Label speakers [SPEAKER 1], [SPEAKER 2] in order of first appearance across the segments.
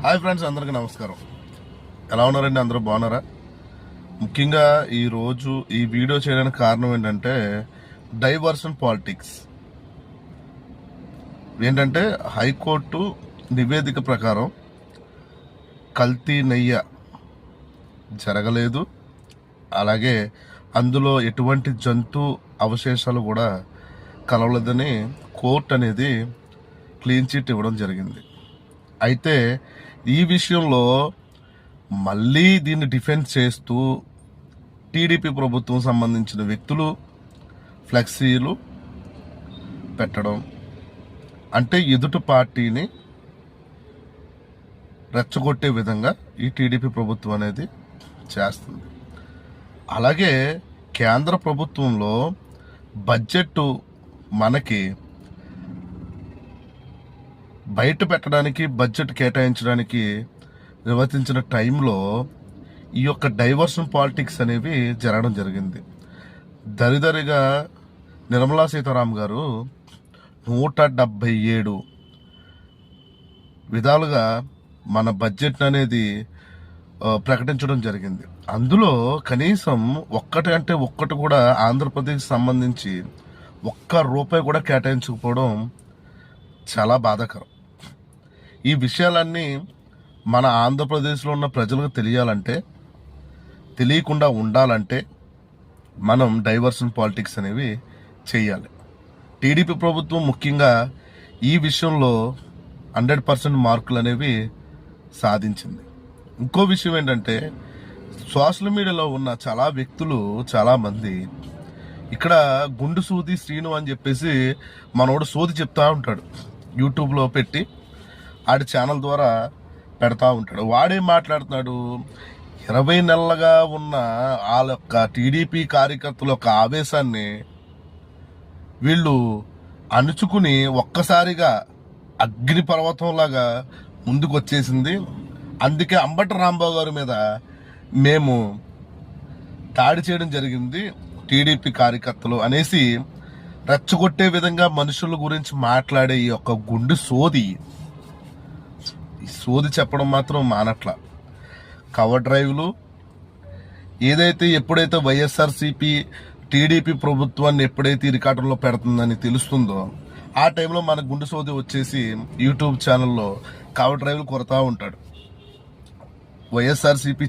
[SPEAKER 1] Hi friends, అందరికీ నమస్కారం. ఎలా ఉన్నారండి? అందరూ బాగున్నారా? ముఖ్యంగా ఈరోజు ఈ వీడియో చేయడానికి కారణం ఏంటంటే డైవర్షన్ పాలిటిక్స్. ఏంటంటే హైకోర్టు నివేదిక ప్రకారం కల్తీ నెయ్యి జరగలేదు, అలాగే అందులో ఎటువంటి జంతు అవశేషాలు కూడా కలవలేదని కోర్టు అనేది క్లీన్ చిట్ ఇవ్వడం జరిగింది. అయితే ఈ విషయంలో మళ్ళీ దీన్ని డిఫెన్స్ చేస్తూ టీడీపీ ప్రభుత్వం సంబంధించిన వ్యక్తులు ఫ్లెక్సీలు పెట్టడం, అంటే ఎదుటి పార్టీని రెచ్చగొట్టే విధంగా ఈ టీడీపీ ప్రభుత్వం అనేది చేస్తుంది. అలాగే కేంద్ర ప్రభుత్వంలో బడ్జెట్ మనకి బయట పెట్టడానికి, బడ్జెట్ కేటాయించడానికి నిర్వచించిన టైంలో ఈ యొక్క డైవర్షన్ పాలిటిక్స్ అనేవి జరగడం జరిగింది. దరిదరిగా నిర్మలా సీతారామన్ గారు 177 విధాలుగా మన బడ్జెట్ అనేది ప్రకటించడం జరిగింది. అందులో కనీసం ఒక్కటి కూడా ఆంధ్రప్రదేశ్ సంబంధించి ₹1 కూడా కేటాయించకపోవడం చాలా బాధాకరం. ఈ విషయాలన్నీ మన ఆంధ్రప్రదేశ్లో ఉన్న ప్రజలకు తెలియాలంటే, తెలియకుండా ఉండాలంటే మనం డైవర్షన్ పాలిటిక్స్ అనేవి చేయాలి. టీడీపీ ప్రభుత్వం ముఖ్యంగా ఈ విషయంలో 100% మార్కులు అనేవి సాధించింది. ఇంకో విషయం ఏంటంటే, సోషల్ మీడియాలో ఉన్న చాలా వ్యక్తులు, చాలామంది ఇక్కడ గుండు సూది శ్రీను అని చెప్పేసి మనోడు సోది చెప్తా ఉంటాడు, యూట్యూబ్లో పెట్టి ఆడి ఛానల్ ద్వారా పెడతా ఉంటాడు. వాడేం మాట్లాడుతున్నాడు, 20 నెలలుగా ఉన్న వాళ్ళ యొక్క టీడీపీ కార్యకర్తల యొక్క ఆవేశాన్ని వీళ్ళు అణుచుకుని ఒక్కసారిగా అగ్ని పర్వతంలాగా ముందుకు వచ్చేసింది. అందుకే అంబటి రాంబాబు గారి మీద మేము దాడి చేయడం జరిగింది టీడీపీ కార్యకర్తలు అనేసి రెచ్చగొట్టే విధంగా మనుషుల గురించి మాట్లాడే ఈ యొక్క గుండు సోది చెప్పడం మాత్రం మానట్ల. కవర్ డ్రైవ్లు ఏదైతే ఎప్పుడైతే వైఎస్ఆర్సీపీ టీడీపీ ప్రభుత్వాన్ని ఎప్పుడైతే రికార్డులో పెడుతుందని తెలుస్తుందో ఆ టైంలో మన గుండు సోది వచ్చేసి యూట్యూబ్ ఛానల్లో కవర్ డ్రైవ్లు కొడతా ఉంటాడు. వైఎస్ఆర్సీపీ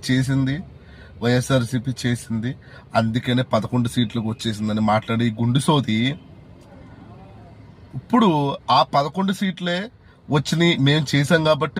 [SPEAKER 1] చేసింది అందుకనే 11 సీట్లకు వచ్చేసిందని మాట్లాడి గుండు సోది ఇప్పుడు ఆ 11 సీట్లే వచ్చినాయి, మేము చేసాం కాబట్టి